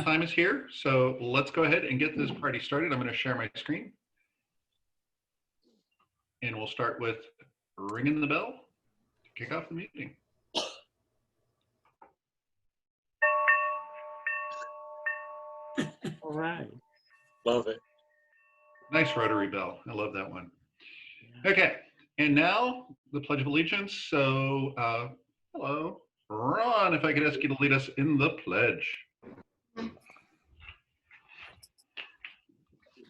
time is here, so let's go ahead and get this party started. I'm going to share my screen. And we'll start with ringing the bell to kick off the meeting. All right. Love it. Nice rotary bell. I love that one. Okay, and now the Pledge of Allegiance. So, hello, Ron, if I could ask you to lead us in the pledge.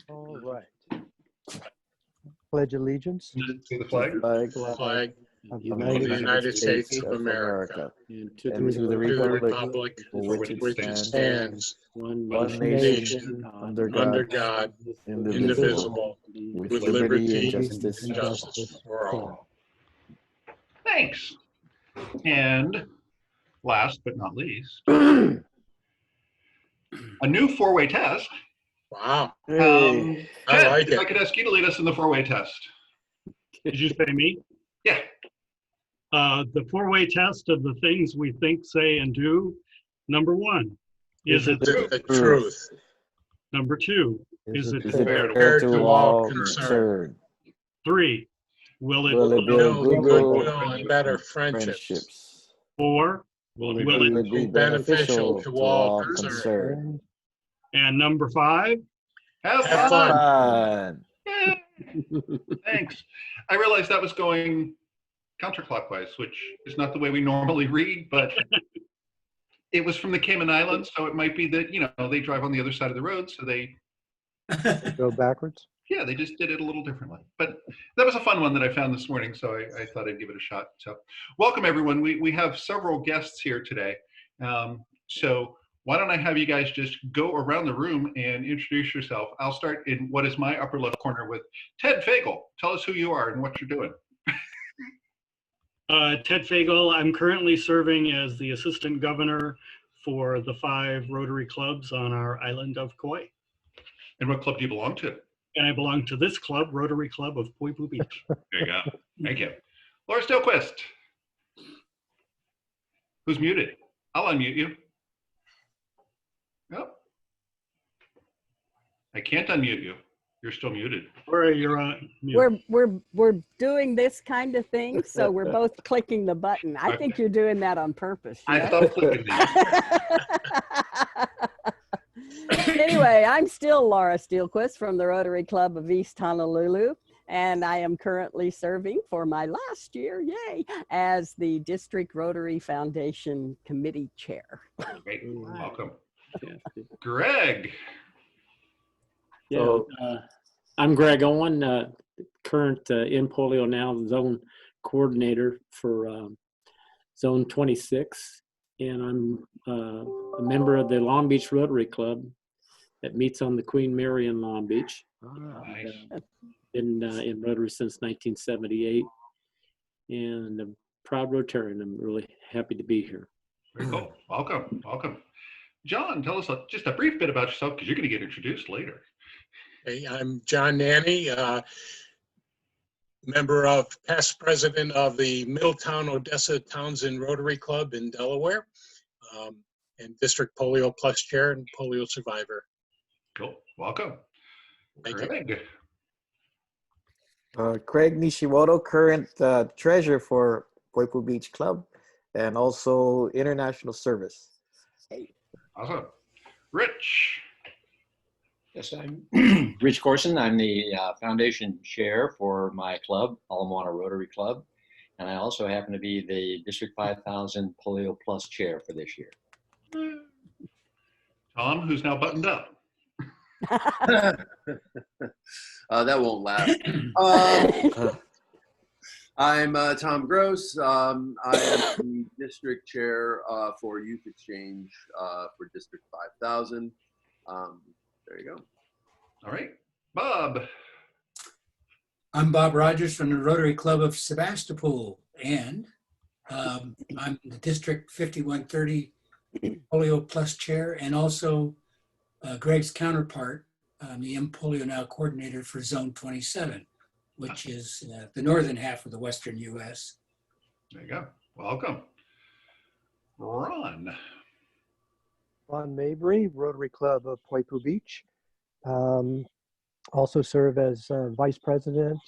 All right. Pledge allegiance To the flag. Flag of of the United States of America And to and to the to the republic republic for which which it it stands, one one nation, nation, under under God, God, indivisible, indivisible, with with liberty and liberty justice and justice for all. Thanks. And last but not least, a new four-way test. Wow. Hey. I Ted, like if I it. could ask you to lead us in the four-way test. Did you say me? Yeah. The four-way test of the things we think, say, and do. Number one, is it true? The truth. Number two, is it fair? fair to all concerned? 3, will it Will it Build build goodwill and better friendships. friendships? 4, will Will Will it, it be beneficial to all concerned? concerned? and number 5, Have Have fun. fun. Yay. Thanks. I realized that was going counterclockwise, which is not the way we normally read, but it was from the Cayman Islands, so it might be that, you know, they drive on the other side of the road, so they, Go backwards? yeah, they just did it a little differently. But that was a fun one that I found this morning, so I thought I'd give it a shot. So welcome, everyone. We have several guests here today. So why don't I have you guys just go around the room and introduce yourself. I'll start in what is my upper left corner with Ted Fagel. Tell us who you are and what you're doing. Ted Fagel. I'm currently serving as the assistant governor for the 5 Rotary clubs on our island of Kauai. And what club do you belong to? And I belong to this club, Rotary Club of Poipu Beach. There you go. Thank you. Laura Stilquist. Who's muted? I'll unmute you. Nope. I can't unmute you. You're still muted. Or you're on mute. We're doing this kind of thing, so we're both clicking the button. I think you're doing that on purpose. I yes? thought clicking that. Anyway, I'm still Laura Steelquist from the Rotary Club of East Honolulu, and I am currently serving for my last year, yay, as the District Rotary Foundation Committee Chair. Great. Welcome. Greg. Yeah, I'm Greg Owen, current in polio now zone coordinator for zone 26, and I'm a member of the Long Beach Rotary Club that meets on the Queen Mary in Long Beach. Nice. Been in Rotary since 1978, and a proud Rotarian. I'm really happy to be here. Very cool. Welcome. Welcome. John, tell us just a brief bit about yourself because you're going to get introduced later. Hey, I'm John Nanni, past president of the Middletown Odessa Townsend Rotary Club in Delaware, and District PolioPlus Chair and polio survivor. Cool. Welcome. Thank you. Greg. Craig Nishimoto, current treasurer for Poipu Beach Club and also international service. Awesome. Rich. Yes, I'm Rich Corson. I'm the foundation chair for my club, Ala Moana Rotary Club. And I also happen to be the District 5000 PolioPlus chair for this year. Tom, who's now buttoned up. That won't last. I'm Tom Gross. I am the district chair for Youth Exchange for District 5000. There you go. All right. Bob. I'm Bob Rogers from the Rotary Club of Sebastopol, and I'm the District 5130 Polio Plus Chair, and also Greg's counterpart, the M-Polio Now coordinator for Zone 27, which is the northern half of the Western U.S. There you go. Welcome. Ron. Ron Mabry, Rotary Club of Poipu Beach. Also serve as vice president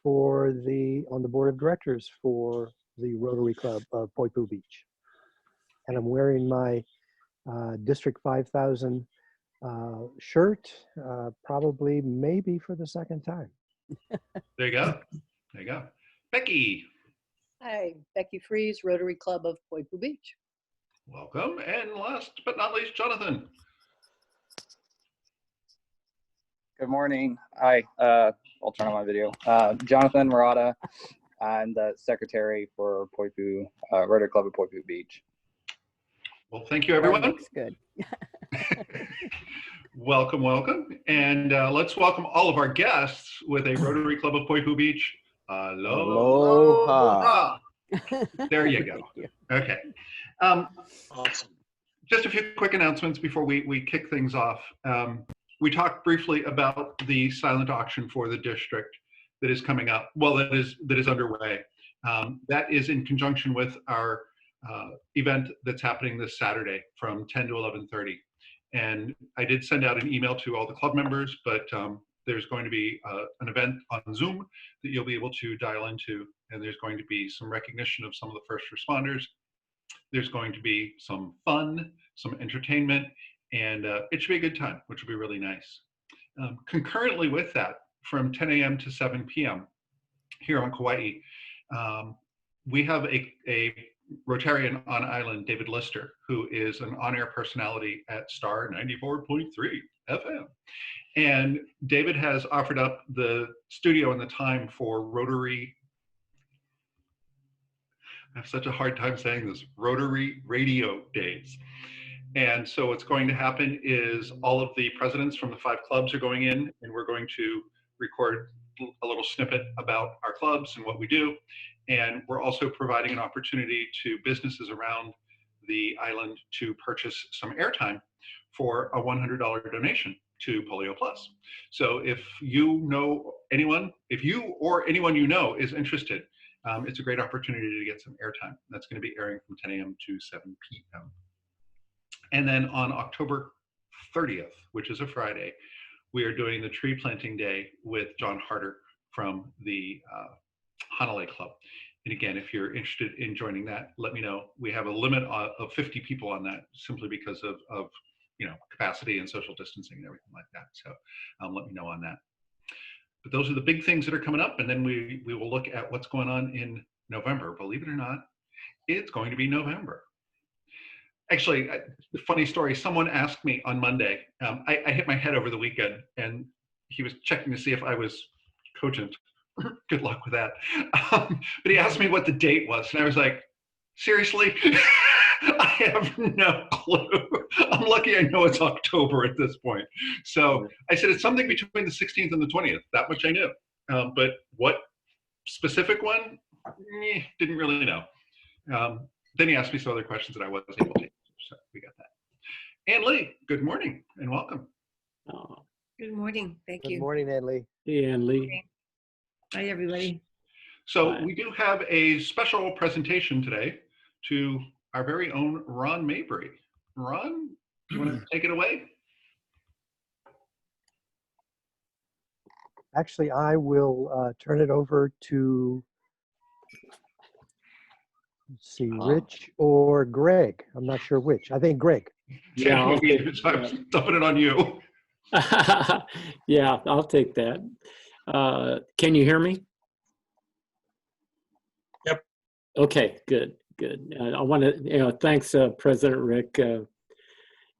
on the board of directors for the Rotary Club of Poipu Beach. And I'm wearing my District 5000 shirt, probably maybe for the second time. There you go. There you go. Becky, Hi, Becky Fries, Rotary Club of Poipu Beach. welcome. And last but not least, Jonathan. Good morning. Hi, I'll turn on my video. Jonathan Murata. I'm the secretary for Poipu, Rotary Club of Poipu Beach. Well, thank you, everyone. That looks good. Welcome, welcome. And let's welcome all of our guests with a Rotary Club of Poipu Beach. Aloha. There you go. Okay. Awesome. Just a few quick announcements before we kick things off. We talked briefly about the silent auction for the district that is coming up. Well, that is underway. That is in conjunction with our event that's happening this Saturday from 10 to 11:30. And I did send out an email to all the club members, but there's going to be an event on Zoom that you'll be able to dial into, and there's going to be some recognition of some of the first responders. There's going to be some fun, some entertainment, and it should be a good time, which will be really nice. Concurrently with that, from 10 a.m. to 7 p.m. here on Kauai, we have a Rotarian on island, David Lister, who is an on-air personality at Star 94.3 FM. And David has offered up the studio and the time for Rotary, I have such a hard time saying this, Rotary Radio Days. And so what's going to happen is all of the presidents from the 5 clubs are going in, and we're going to record a little snippet about our clubs and what we do. And we're also providing an opportunity to businesses around the island to purchase some airtime for a $100 donation to PolioPlus. So if you know anyone, if you or anyone you know is interested, it's a great opportunity to get some airtime. That's going to be airing from 10 a.m. to 7 p.m. And then on October 30th, which is a Friday, we are doing the tree planting day with John Harder from the Hanalei Club. And again, if you're interested in joining that, let me know. We have a limit of 50 people on that simply because of capacity and social distancing and everything like that. So let me know on that. But those are the big things that are coming up. And then we will look at what's going on in November. Believe it or not, it's going to be November. Actually, funny story, someone asked me on Monday, I hit my head over the weekend, and he was checking to see if I was cogent. Good luck with that. But he asked me what the date was, and I was like, seriously? I have no clue. I'm lucky I know it's October at this point. So I said, it's something between the 16th and the 20th. That much I knew. But what specific one? Didn't really know. Then he asked me some other questions that I wasn't able to answer. So we got that. AnnLee, good morning and welcome. Oh, Good morning. Thank you. Good morning, AnnLee. hey, AnnLee. Hi, everybody. So we do have a special presentation today to our very own Ron Mabry. Ron, you want to take it away? Actually, I will turn it over to, let's see, Rich or Greg. I'm not sure which. I think Greg. Yeah, I'll take, I'm dumping it on you. yeah, I'll take that. Can you hear me? Yep. Okay, good, good. I want to, thanks, President Rick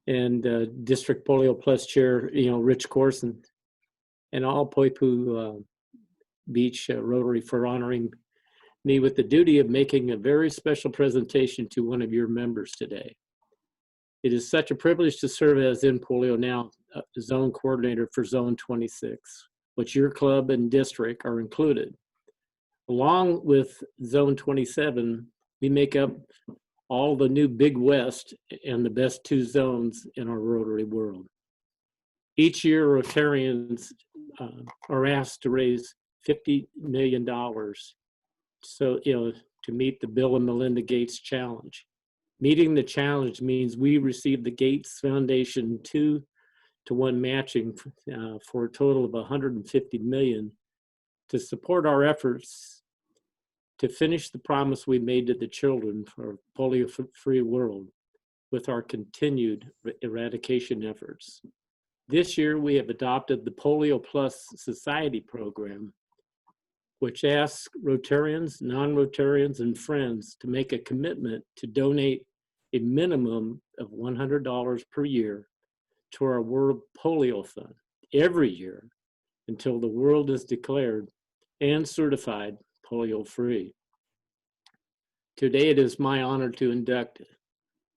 and District PolioPlus Chair, Rich Corson, and all Poipu Beach Rotary for honoring me with the duty of making a very special presentation to one of your members today. It is such a privilege to serve as in Polio Now Zone Coordinator for Zone 26, which your club and district are included. Along with Zone 27, we make up all the new Big West and the best 2 zones in our Rotary world. Each year, Rotarians are asked to raise $50 million so, to meet the Bill and Melinda Gates challenge. Meeting the challenge means we received the Gates Foundation 2-to-1 matching for a total of $150 million to support our efforts to finish the promise we made to the children for a polio-free world with our continued eradication efforts. This year, we have adopted the PolioPlus Society program, which asks Rotarians, non-Rotarians, and friends to make a commitment to donate a minimum of $100 per year to our World Polio Fund every year until the world is declared and certified polio-free. Today, it is my honor to induct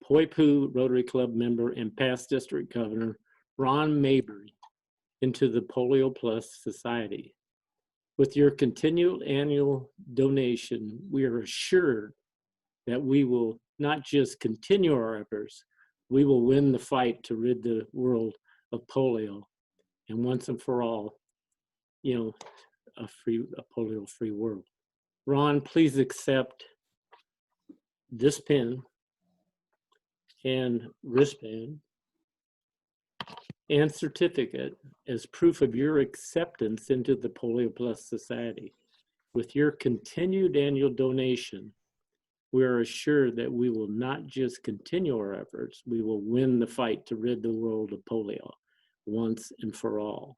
Poipu Rotary Club member and past district governor, Ron Mabry, into the PolioPlus Society. With your continual annual donation, we are assured that we will not just continue our efforts, we will win the fight to rid the world of polio, and once and for all, a polio-free world. Ron, please accept this pin and wristband and certificate as proof of your acceptance into the PolioPlus Society. With your continued annual donation, we are assured that we will not just continue our efforts, we will win the fight to rid the world of polio once and for all.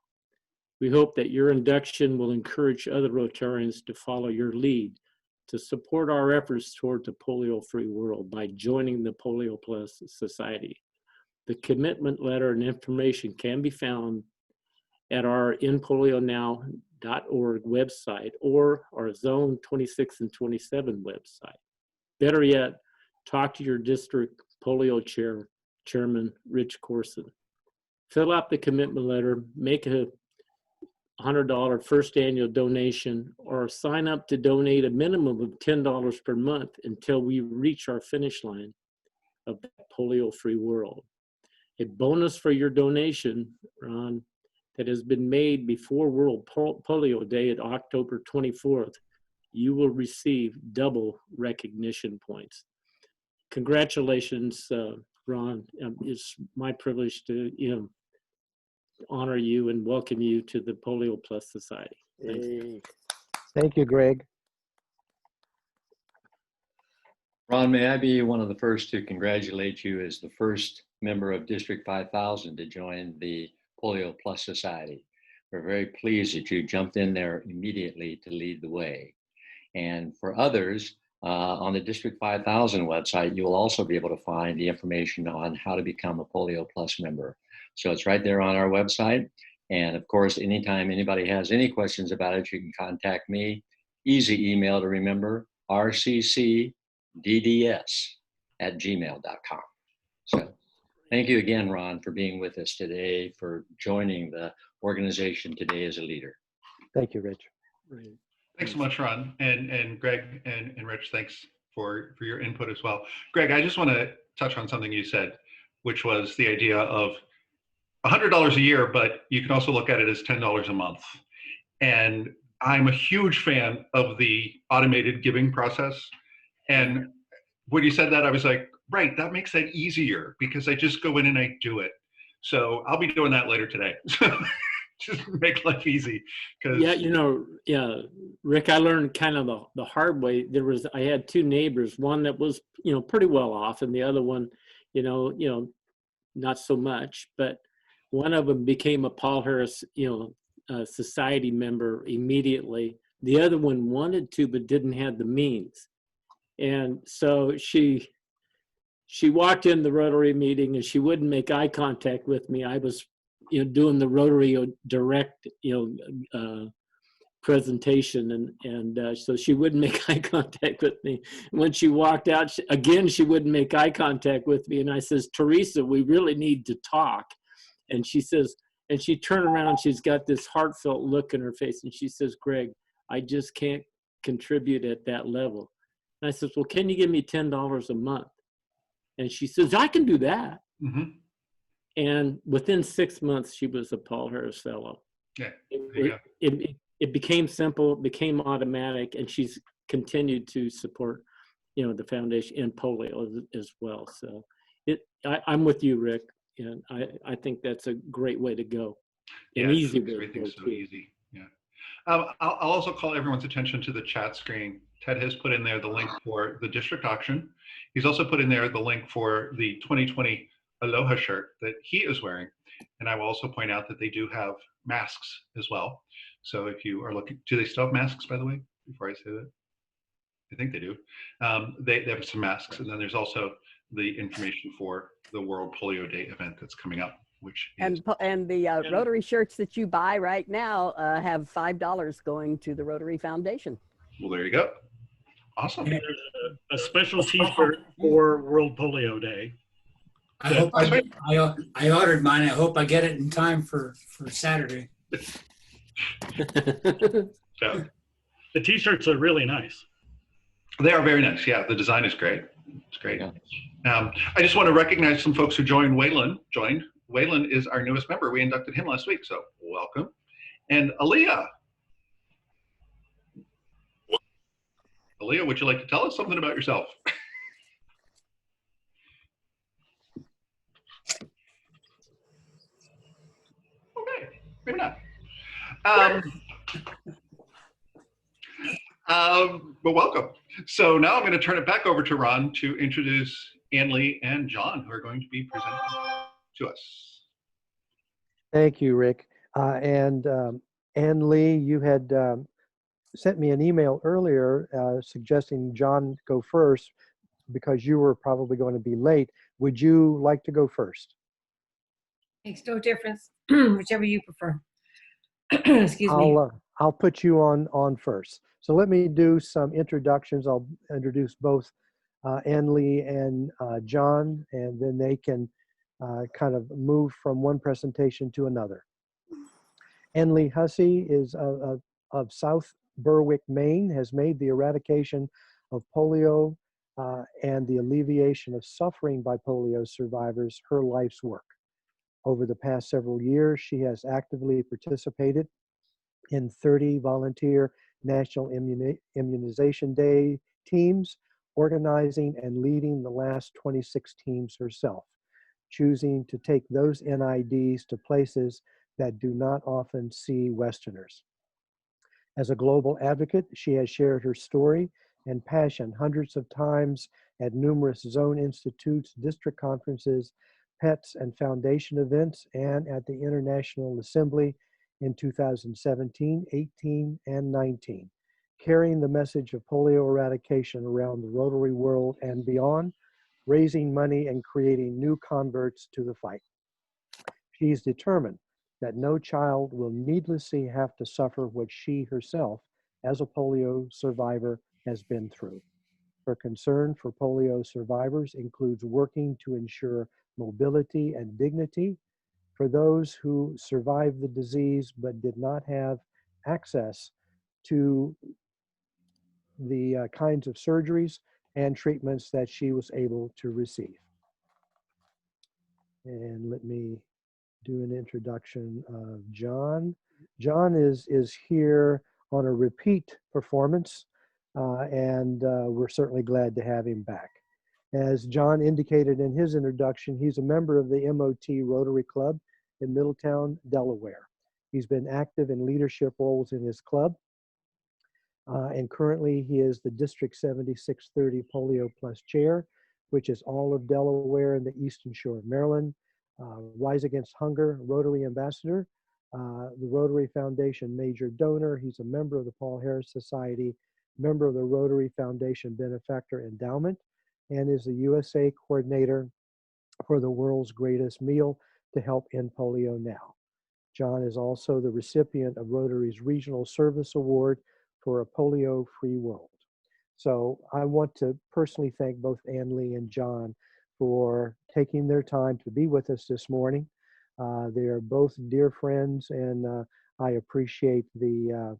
We hope that your induction will encourage other Rotarians to follow your lead to support our efforts towards a polio-free world by joining the PolioPlus Society. The commitment letter and information can be found at our inpolionow.org website or our Zone 26 and 27 website. Better yet, talk to your district polio chairman, Rich Corson. Fill out the commitment letter, make a $100 first annual donation, or sign up to donate a minimum of $10 per month until we reach our finish line of the polio-free world. A bonus for your donation, Ron, that has been made before World Polio Day at October 24th, you will receive double recognition points. Congratulations, Ron. It's my privilege to honor you and welcome you to the PolioPlus Society. Thank you. Thank you, Greg. Ron, may I be one of the first to congratulate you as the first member of District 5000 to join the PolioPlus Society. We're very pleased that you jumped in there immediately to lead the way. And for others, on the District 5000 website, you will also be able to find the information on how to become a PolioPlus member. So it's right there on our website. And of course, anytime anybody has any questions about it, you can contact me. Easy email to remember, rccdds@gmail.com. So thank you again, Ron, for being with us today, for joining the organization today as a leader. Thank you, Rich. Right. Thanks so much, Ron, and Greg and Rich. Thanks for your input as well. Greg, I just want to touch on something you said, which was the idea of $100 a year, but you can also look at it as $10 a month. And I'm a huge fan of the automated giving process. And when you said that, I was like, right, that makes that easier because I just go in and I do it. So I'll be doing that later today. Just make life easy. Yeah, Rick, I learned kind of the hard way. I had two neighbors, one that was, pretty well off, and the other one, not so much. But one of them became a Paul Harris, society member immediately. The other one wanted to, but didn't have the means. And so she walked in the Rotary meeting and she wouldn't make eye contact with me. I was, doing the Rotary direct, presentation, and so she wouldn't make eye contact with me. When she walked out, she wouldn't make eye contact with me. And I says, Teresa, we really need to talk. And she says, and she turned around, she's got this heartfelt look in her face, and she says, Greg, I just can't contribute at that level. And I says, well, can you give me $10 a month? And she says, I can do that. Mm-hmm. And within 6 months, she was a Paul Harris Fellow. Yeah, it became simple, it became automatic, and she's continued to support, the foundation in polio as well. So I'm with you, Rick, and I think that's a great way to go. An easy way to go so too. easy. Yeah. I'll also call everyone's attention to the chat screen. Ted has put in there the link for the district auction. He's also put in there the link for the 2020 Aloha shirt that he is wearing. And I will also point out that they do have masks as well. So if you are looking, do they still have masks, by the way, before I say that? I think they do. They have some masks. And then there's also the information for the World Polio Day event that's coming up. And the Rotary shirts that you buy right now have $5 going to the Rotary Foundation. Well, there you go. Awesome. And there's a special T-shirt for World Polio Day. I hope I ordered mine. I hope I get it in time for Saturday. So, the T-shirts are really nice. They are very nice. Yeah, the design is great. It's great. I just want to recognize some folks who joined. Waylon joined. Waylon is our newest member. We inducted him last week, so welcome. And Aaliyah. Aaliyah, would you like to tell us something about yourself? Okay, maybe not. But welcome. So now I'm going to turn it back over to Ron to introduce AnnLee and John, who are going to be presenting to us. Thank you, Rick. And AnnLee, you had sent me an email earlier suggesting John go first because you were probably going to be late. Would you like to go first? Makes no difference, whichever you prefer. Excuse me. I'll put you on first. So let me do some introductions. I'll introduce both AnnLee and John, and then they can kind of move from one presentation to another. AnnLee Hussey is of South Berwick, Maine, has made the eradication of polio and the alleviation of suffering by polio survivors her life's work. Over the past several years, she has actively participated in 30 volunteer National Immunization Day teams, organizing and leading the last 26 teams herself, choosing to take those NIDs to places that do not often see Westerners. As a global advocate, she has shared her story and passion hundreds of times at numerous zone institutes, district conferences, pets and foundation events, and at the International Assembly in 2017, 18, and 19, carrying the message of polio eradication around the Rotary world and beyond, raising money and creating new converts to the fight. She is determined that no child will needlessly have to suffer what she herself, as a polio survivor, has been through. Her concern for polio survivors includes working to ensure mobility and dignity for those who survived the disease but did not have access to the kinds of surgeries and treatments that she was able to receive. And let me do an introduction of John. John is here on a repeat performance, and we're certainly glad to have him back. As John indicated in his introduction, he's a member of the MOT Rotary Club in Middletown, Delaware. He's been active in leadership roles in his club, and currently he is the District 7630 PolioPlus Chair, which is all of Delaware and the Eastern Shore of Maryland, Rise Against Hunger Rotary Ambassador, the Rotary Foundation Major Donor. He's a member of the Paul Harris Society, member of the Rotary Foundation Benefactor Endowment, and is the USA Coordinator for the World's Greatest Meal to help end polio now. John is also the recipient of Rotary's Regional Service Award for a polio-free world. So I want to personally thank both AnnLee and John for taking their time to be with us this morning. They are both dear friends, and I appreciate the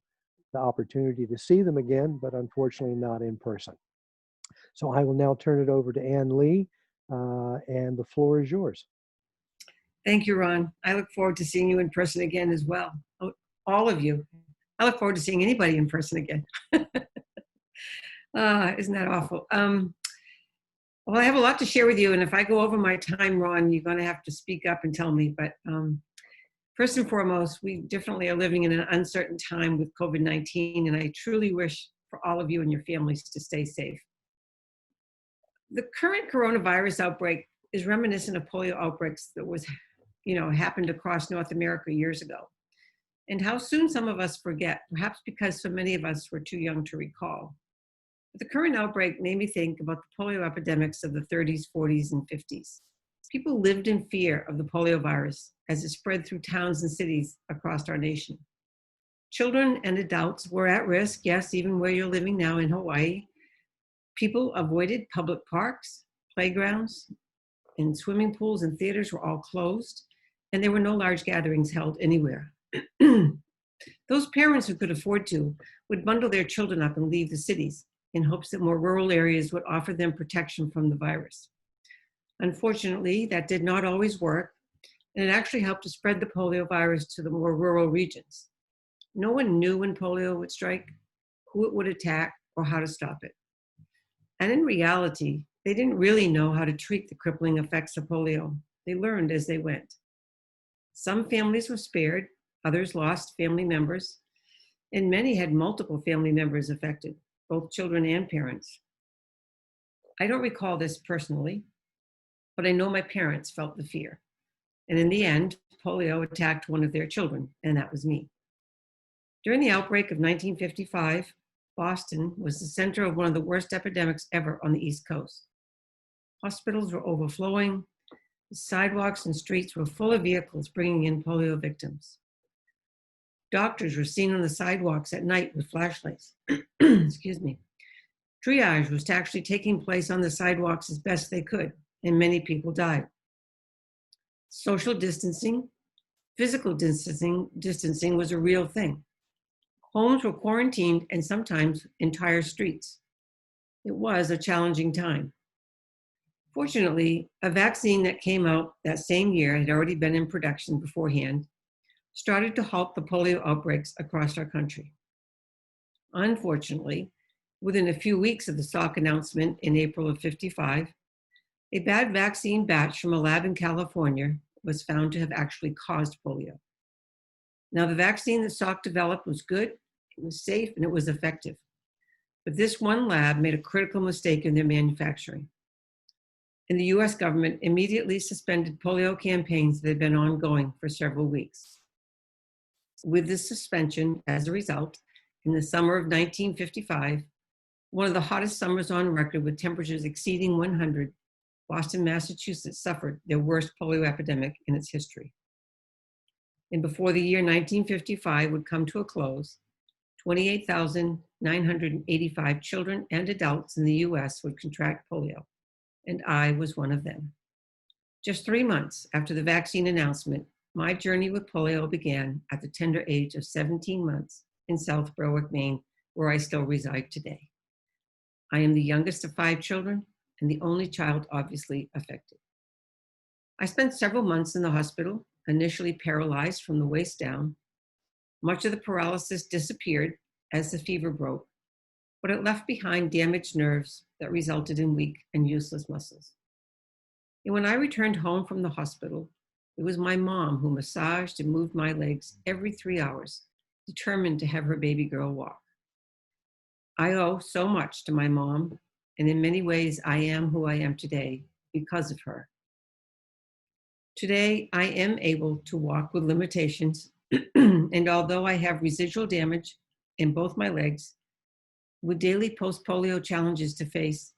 opportunity to see them again, but unfortunately not in person. So I will now turn it over to AnnLee, and the floor is yours. Thank you, Ron. I look forward to seeing you in person again as well. All of you. I look forward to seeing anybody in person again. Isn't that awful? Well, I have a lot to share with you, and if I go over my time, Ron, you're going to have to speak up and tell me. But first and foremost, we definitely are living in an uncertain time with COVID-19, and I truly wish for all of you and your families to stay safe. The current coronavirus outbreak is reminiscent of polio outbreaks that happened across North America years ago. And how soon some of us forget, perhaps because so many of us were too young to recall. But the current outbreak made me think about the polio epidemics of the 30s, 40s, and 50s. People lived in fear of the polio virus as it spread through towns and cities across our nation. Children and adults were at risk, yes, even where you're living now in Hawaii. People avoided public parks, playgrounds, and swimming pools and theaters were all closed, and there were no large gatherings held anywhere. Those parents who could afford to would bundle their children up and leave the cities in hopes that more rural areas would offer them protection from the virus. Unfortunately, that did not always work, and it actually helped to spread the polio virus to the more rural regions. No one knew when polio would strike, who it would attack, or how to stop it. And in reality, they didn't really know how to treat the crippling effects of polio. They learned as they went. Some families were spared, others lost family members, and many had multiple family members affected, both children and parents. I don't recall this personally, but I know my parents felt the fear. And in the end, polio attacked one of their children, and that was me. During the outbreak of 1955, Boston was the center of one of the worst epidemics ever on the East Coast. Hospitals were overflowing. The sidewalks and streets were full of vehicles bringing in polio victims. Doctors were seen on the sidewalks at night with flashlights. Excuse me. Triage was actually taking place on the sidewalks as best they could, and many people died. Social distancing, physical distancing was a real thing. Homes were quarantined and sometimes entire streets. It was a challenging time. Fortunately, a vaccine that came out that same year had already been in production beforehand, started to halt the polio outbreaks across our country. Unfortunately, within a few weeks of the Salk announcement in April of '55, a bad vaccine batch from a lab in California was found to have actually caused polio. Now, the vaccine that Salk developed was good, it was safe, and it was effective. But this one lab made a critical mistake in their manufacturing. And the US government immediately suspended polio campaigns that had been ongoing for several weeks. With this suspension, as a result, in the summer of 1955, one of the hottest summers on record with temperatures exceeding 100, Boston, Massachusetts suffered their worst polio epidemic in its history. And before the year 1955 would come to a close, 28,985 children and adults in the US would contract polio, and I was one of them. Just 3 months after the vaccine announcement, my journey with polio began at the tender age of 17 months in South Berwick, Maine, where I still reside today. I am the youngest of 5 children and the only child obviously affected. I spent several months in the hospital, initially paralyzed from the waist down. Much of the paralysis disappeared as the fever broke, but it left behind damaged nerves that resulted in weak and useless muscles. And when I returned home from the hospital, it was my mom who massaged and moved my legs every 3 hours, determined to have her baby girl walk. I owe so much to my mom, and in many ways I am who I am today because of her. Today, I am able to walk with limitations, and although I have residual damage in both my legs, with daily post-polio challenges to face,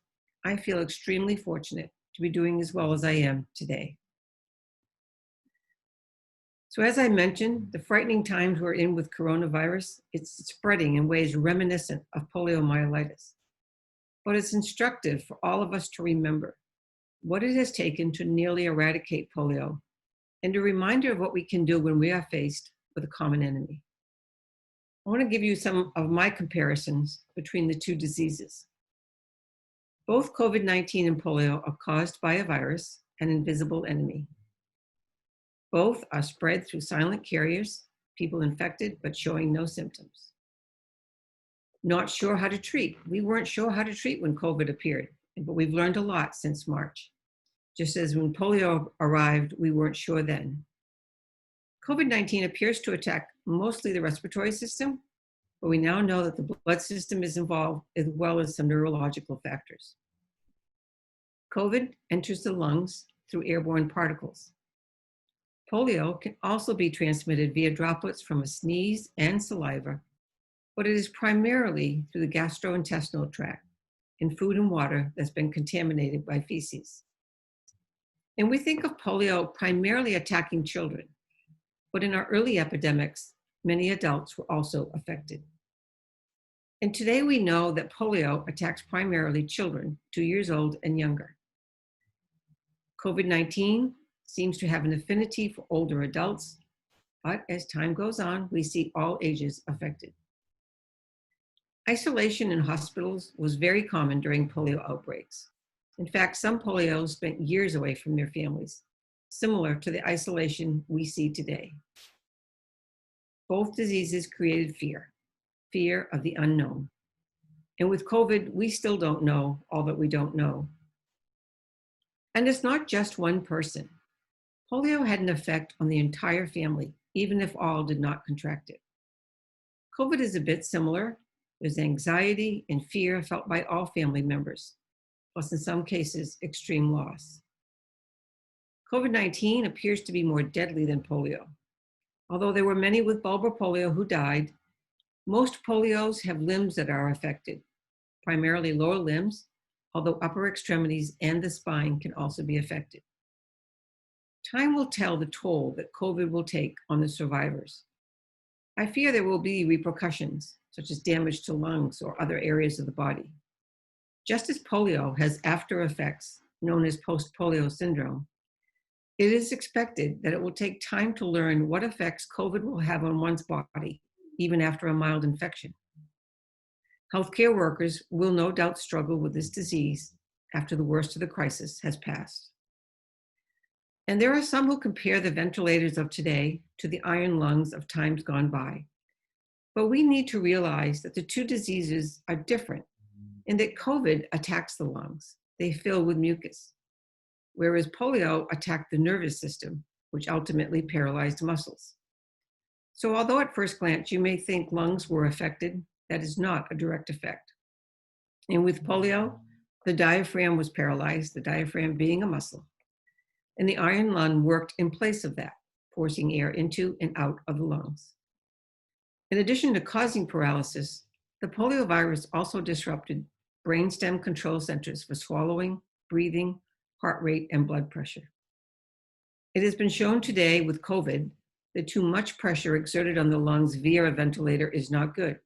I feel extremely fortunate to be doing as well as I am today. So as I mentioned, the frightening times we're in with coronavirus, it's spreading in ways reminiscent of poliomyelitis. But it's instructive for all of us to remember what it has taken to nearly eradicate polio, and a reminder of what we can do when we are faced with a common enemy. I want to give you some of my comparisons between the two diseases. Both COVID-19 and polio are caused by a virus, an invisible enemy. Both are spread through silent carriers, people infected but showing no symptoms. Not sure how to treat. We weren't sure how to treat when COVID appeared, but we've learned a lot since March. Just as when polio arrived, we weren't sure then. COVID-19 appears to attack mostly the respiratory system, but we now know that the blood system is involved as well as some neurological factors. COVID enters the lungs through airborne particles. Polio can also be transmitted via droplets from a sneeze and saliva, but it is primarily through the gastrointestinal tract in food and water that's been contaminated by feces. And we think of polio primarily attacking children, but in our early epidemics, many adults were also affected. And today we know that polio attacks primarily children 2 years old and younger. COVID-19 seems to have an affinity for older adults, but as time goes on, we see all ages affected. Isolation in hospitals was very common during polio outbreaks. In fact, some polio spent years away from their families, similar to the isolation we see today. Both diseases created fear of the unknown. And with COVID, we still don't know all that we don't know. And it's not just one person. Polio had an effect on the entire family, even if all did not contract it. COVID is a bit similar. There's anxiety and fear felt by all family members, plus in some cases, extreme loss. COVID-19 appears to be more deadly than polio. Although there were many with bulbar polio who died, most polios have limbs that are affected, primarily lower limbs, although upper extremities and the spine can also be affected. Time will tell the toll that COVID will take on the survivors. I fear there will be repercussions, such as damage to lungs or other areas of the body. Just as polio has after effects known as post-polio syndrome, it is expected that it will take time to learn what effects COVID will have on one's body, even after a mild infection. Healthcare workers will no doubt struggle with this disease after the worst of the crisis has passed. And there are some who compare the ventilators of today to the iron lungs of times gone by. But we need to realize that the two diseases are different in that COVID attacks the lungs. They fill with mucus, whereas polio attacked the nervous system, which ultimately paralyzed muscles. So although at first glance you may think lungs were affected, that is not a direct effect. And with polio, the diaphragm was paralyzed, the diaphragm being a muscle. And the iron lung worked in place of that, forcing air into and out of the lungs. In addition to causing paralysis, the poliovirus also disrupted brainstem control centers for swallowing, breathing, heart rate, and blood pressure. It has been shown today with COVID that too much pressure exerted on the lungs via a ventilator is not good.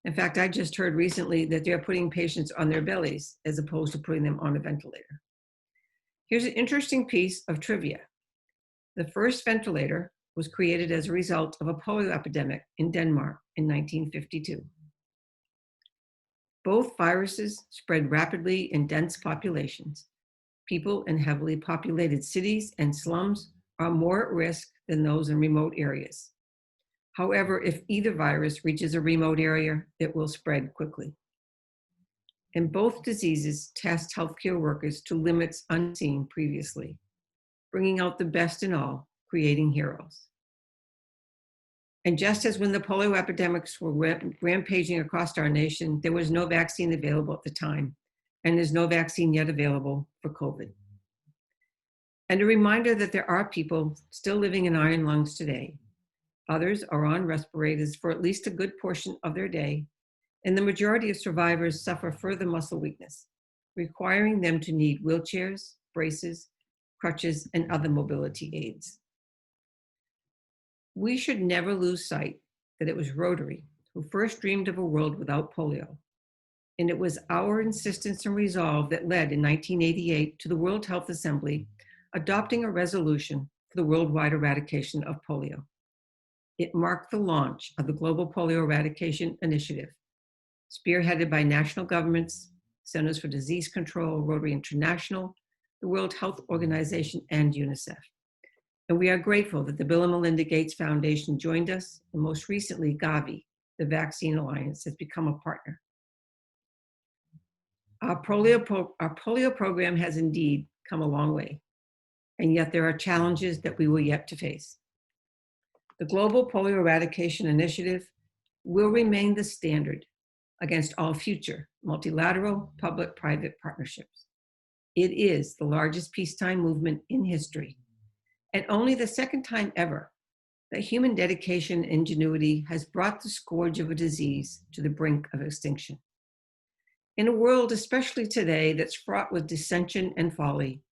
In fact, I just heard recently that they're putting patients on their bellies as opposed to putting them on a ventilator. Here's an interesting piece of trivia. The first ventilator was created as a result of a polio epidemic in Denmark in 1952. Both viruses spread rapidly in dense populations. People in heavily populated cities and slums are more at risk than those in remote areas. However, if either virus reaches a remote area, it will spread quickly. And both diseases test healthcare workers to limits unseen previously, bringing out the best in all, creating heroes. And just as when the polio epidemics were rampaging across our nation, there was no vaccine available at the time, and there's no vaccine yet available for COVID. And a reminder that there are people still living in iron lungs today. Others are on respirators for at least a good portion of their day, and the majority of survivors suffer further muscle weakness, requiring them to need wheelchairs, braces, crutches, and other mobility aids. We should never lose sight that it was Rotary who first dreamed of a world without polio. And it was our insistence and resolve that led in 1988 to the World Health Assembly adopting a resolution for the worldwide eradication of polio. It marked the launch of the Global Polio Eradication Initiative, spearheaded by national governments, Centers for Disease Control, Rotary International, the World Health Organization, and UNICEF. And we are grateful that the Bill and Melinda Gates Foundation joined us, and most recently Gavi, the Vaccine Alliance has become a partner. Our polio program has indeed come a long way, and yet there are challenges that we will yet to face. The Global Polio Eradication Initiative will remain the standard against all future multilateral public-private partnerships. It is the largest peacetime movement in history, and only the second time ever that human dedication and ingenuity has brought the scourge of a disease to the brink of extinction. In a world, especially today, that's fraught with dissension and folly,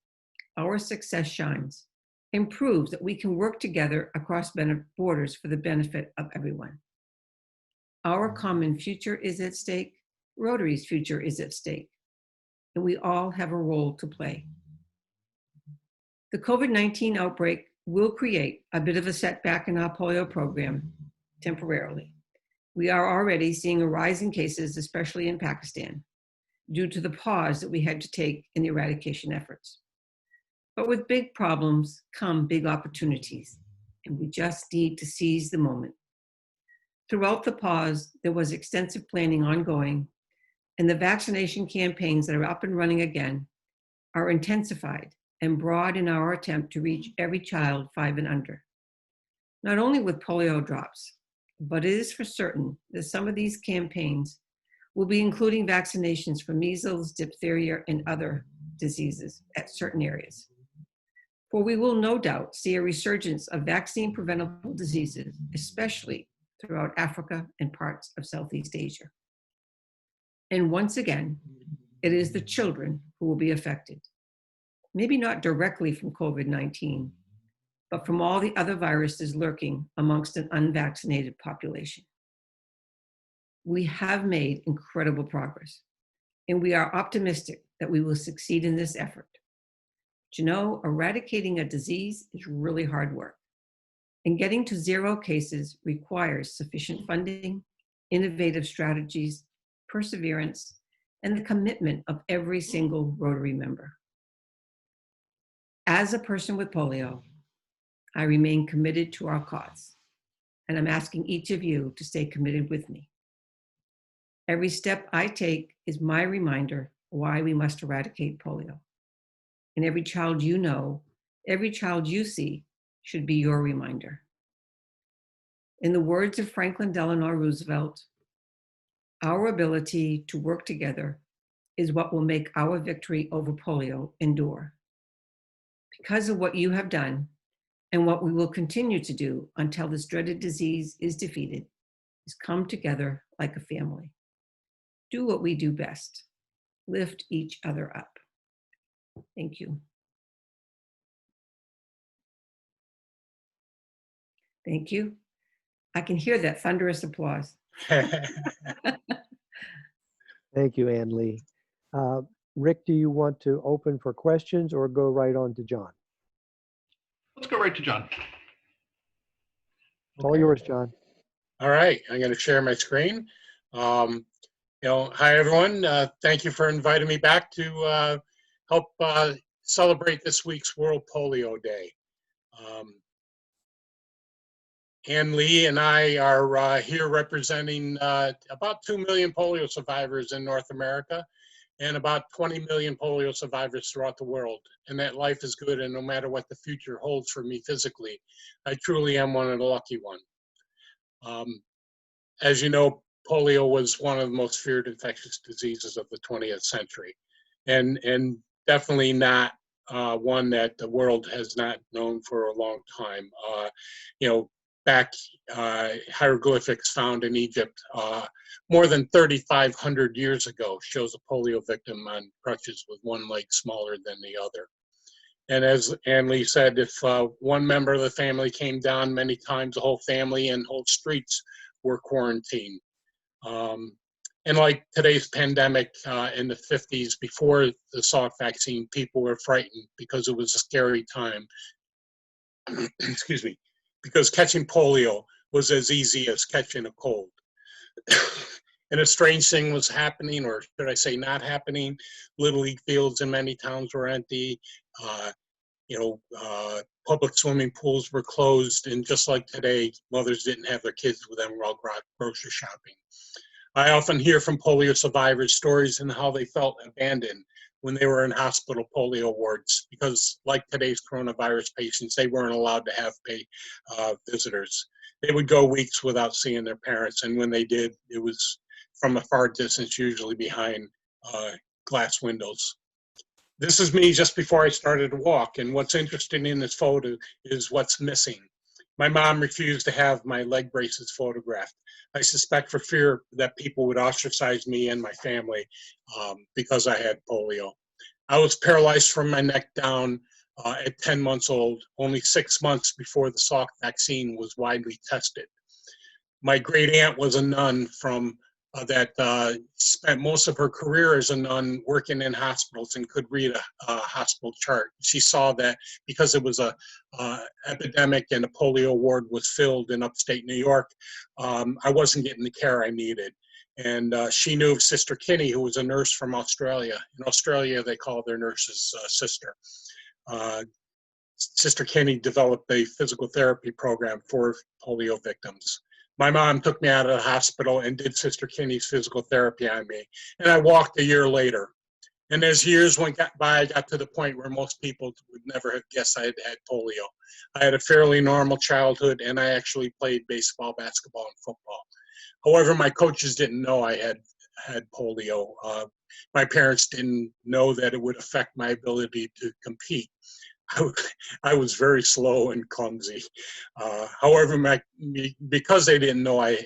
our success shines and proves that we can work together across borders for the benefit of everyone. Our common future is at stake, Rotary's future is at stake, and we all have a role to play. The COVID-19 outbreak will create a bit of a setback in our polio program temporarily. We are already seeing a rise in cases, especially in Pakistan, due to the pause that we had to take in the eradication efforts. But with big problems come big opportunities, and we just need to seize the moment. Throughout the pause, there was extensive planning ongoing, and the vaccination campaigns that are up and running again are intensified and broad in our attempt to reach every child 5 and under. Not only with polio drops, but it is for certain that some of these campaigns will be including vaccinations for measles, diphtheria, and other diseases at certain areas. For we will no doubt see a resurgence of vaccine-preventable diseases, especially throughout Africa and parts of Southeast Asia. And once again, it is the children who will be affected. Maybe not directly from COVID-19, but from all the other viruses lurking amongst an unvaccinated population. We have made incredible progress, and we are optimistic that we will succeed in this effort. But you know, eradicating a disease is really hard work, and getting to 0 cases requires sufficient funding, innovative strategies, perseverance, and the commitment of every single Rotary member. As a person with polio, I remain committed to our cause, and I'm asking each of you to stay committed with me. Every step I take is my reminder why we must eradicate polio. And every child you know, every child you see, should be your reminder. In the words of Franklin Delano Roosevelt, our ability to work together is what will make our victory over polio endure. Because of what you have done and what we will continue to do until this dreaded disease is defeated, is come together like a family. Do what we do best, lift each other up. Thank you. Thank you. I can hear that thunderous applause. Thank you, AnnLee. Rick, do you want to open for questions or go right on to John? Let's go right to John. All yours, John. All right, I'm going to share my screen. Hi everyone. Thank you for inviting me back to help celebrate this week's World Polio Day. AnnLee and I are here representing about 2 million polio survivors in North America and about 20 million polio survivors throughout the world. And that life is good, and no matter what the future holds for me physically, I truly am one of the lucky ones. As you know, polio was one of the most feared infectious diseases of the 20th century, and definitely not one that the world has not known for a long time. Back hieroglyphics found in Egypt more than 3,500 years ago shows a polio victim on crutches with one leg smaller than the other. And as AnnLee said, if one member of the family came down, many times the whole family and whole streets were quarantined. And like today's pandemic in the 50s, before the Salk vaccine, people were frightened because it was a scary time. Excuse me. Because catching polio was as easy as catching a cold. And a strange thing was happening, or should I say not happening. Little League fields in many towns were empty. Public swimming pools were closed, and just like today, mothers didn't have their kids with them while grocery shopping. I often hear from polio survivors stories and how they felt abandoned when they were in hospital polio wards, because like today's coronavirus patients, they weren't allowed to have visitors. They would go weeks without seeing their parents, and when they did, it was from a far distance, usually behind glass windows. This is me just before I started to walk, and what's interesting in this photo is what's missing. My mom refused to have my leg braces photographed. I suspect for fear that people would ostracize me and my family because I had polio. I was paralyzed from my neck down at 10 months old, only 6 months before the Salk vaccine was widely tested. My great aunt was a nun from that spent most of her career as a nun working in hospitals and could read a hospital chart. She saw that because it was a epidemic and a polio ward was filled in upstate New York, I wasn't getting the care I needed. And she knew of Sister Kinney, who was a nurse from Australia. In Australia, they call their nurses sister. Sister Kinney developed a physical therapy program for polio victims. My mom took me out of the hospital and did Sister Kinney's physical therapy on me. And I walked a year later. And as years went by, I got to the point where most people would never have guessed I had had polio. I had a fairly normal childhood, and I actually played baseball, basketball, and football. However, my coaches didn't know I had polio. My parents didn't know that it would affect my ability to compete. I was very slow and clumsy. However, because they didn't know I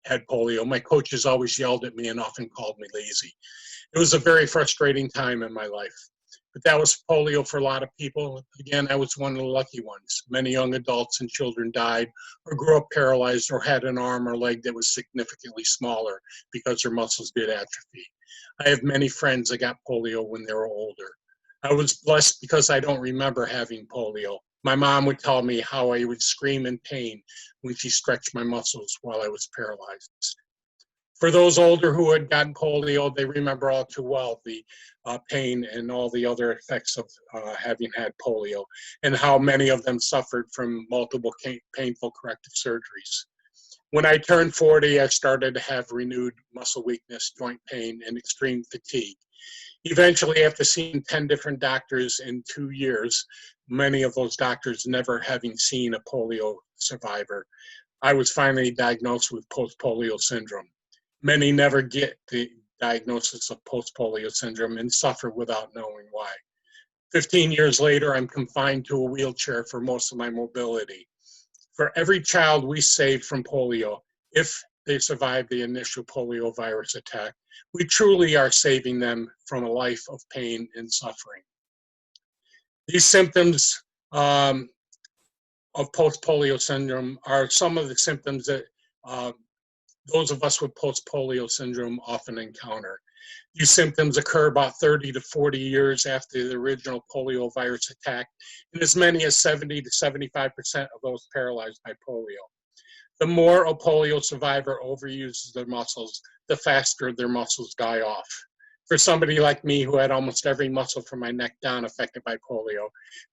had polio, my coaches always yelled at me and often called me lazy. It was a very frustrating time in my life. But that was polio for a lot of people. Again, I was one of the lucky ones. Many young adults and children died or grew up paralyzed or had an arm or leg that was significantly smaller because their muscles did atrophy. I have many friends that got polio when they were older. I was blessed because I don't remember having polio. My mom would tell me how I would scream in pain when she stretched my muscles while I was paralyzed. For those older who had gotten polio, they remember all too well the pain and all the other effects of having had polio, and how many of them suffered from multiple painful corrective surgeries. When I turned 40, I started to have renewed muscle weakness, joint pain, and extreme fatigue. Eventually, after seeing 10 different doctors in 2 years, many of those doctors never having seen a polio survivor, I was finally diagnosed with post-polio syndrome. Many never get the diagnosis of post-polio syndrome and suffer without knowing why. 15 years later, I'm confined to a wheelchair for most of my mobility. For every child we saved from polio, if they survive the initial polio virus attack, we truly are saving them from a life of pain and suffering. These symptoms of post-polio syndrome are some of the symptoms that those of us with post-polio syndrome often encounter. These symptoms occur about 30 to 40 years after the original polio virus attack, and as many as 70 to 75% of those paralyzed by polio. The more a polio survivor overuses their muscles, the faster their muscles die off. For somebody like me who had almost every muscle from my neck down affected by polio,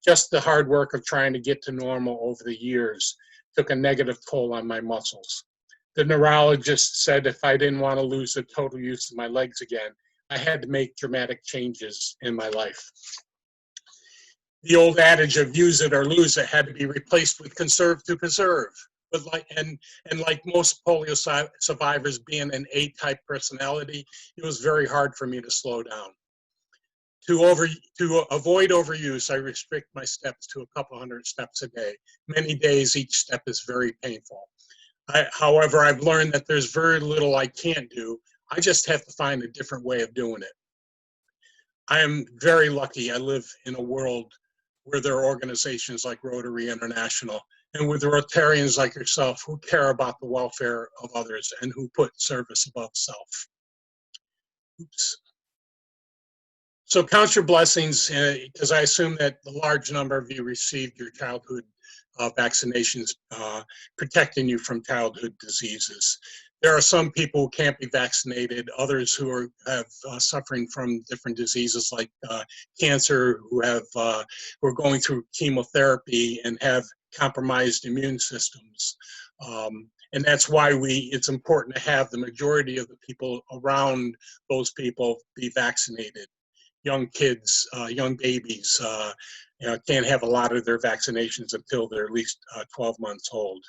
just the hard work of trying to get to normal over the years took a negative toll on my muscles. The neurologist said if I didn't want to lose the total use of my legs again, I had to make dramatic changes in my life. The old adage of use it or lose it had to be replaced with conserve to preserve. But like most polio survivors, being an A-type personality, it was very hard for me to slow down. To avoid overuse, I restrict my steps to a couple hundred steps a day. Many days, each step is very painful. However, I've learned that there's very little I can't do. I just have to find a different way of doing it. I am very lucky. I live in a world where there are organizations like Rotary International and with Rotarians like yourself who care about the welfare of others and who put service above self. Oops. So count your blessings, because I assume that a large number of you received your childhood vaccinations protecting you from childhood diseases. There are some people who can't be vaccinated, others who are suffering from different diseases like cancer, who are going through chemotherapy and have compromised immune systems. And that's why it's important to have the majority of the people around those people be vaccinated. Young kids, young babies, can't have a lot of their vaccinations until they're at least 12 months old.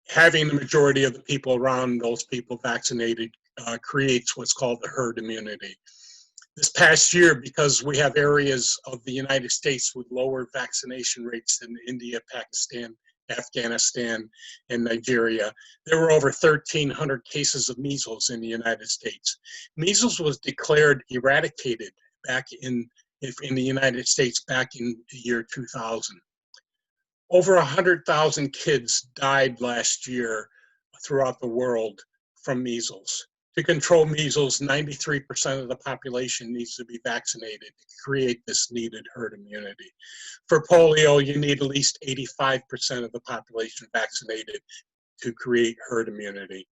Having the majority of the people around those people vaccinated creates what's called the herd immunity. This past year, because we have areas of the United States with lower vaccination rates than India, Pakistan, Afghanistan, and Nigeria, there were over 1,300 cases of measles in the United States. Measles was declared eradicated back in the United States back in the year 2000. Over 100,000 kids died last year throughout the world from measles. To control measles, 93% of the population needs to be vaccinated to create this needed herd immunity. For polio, you need at least 85% of the population vaccinated to create herd immunity.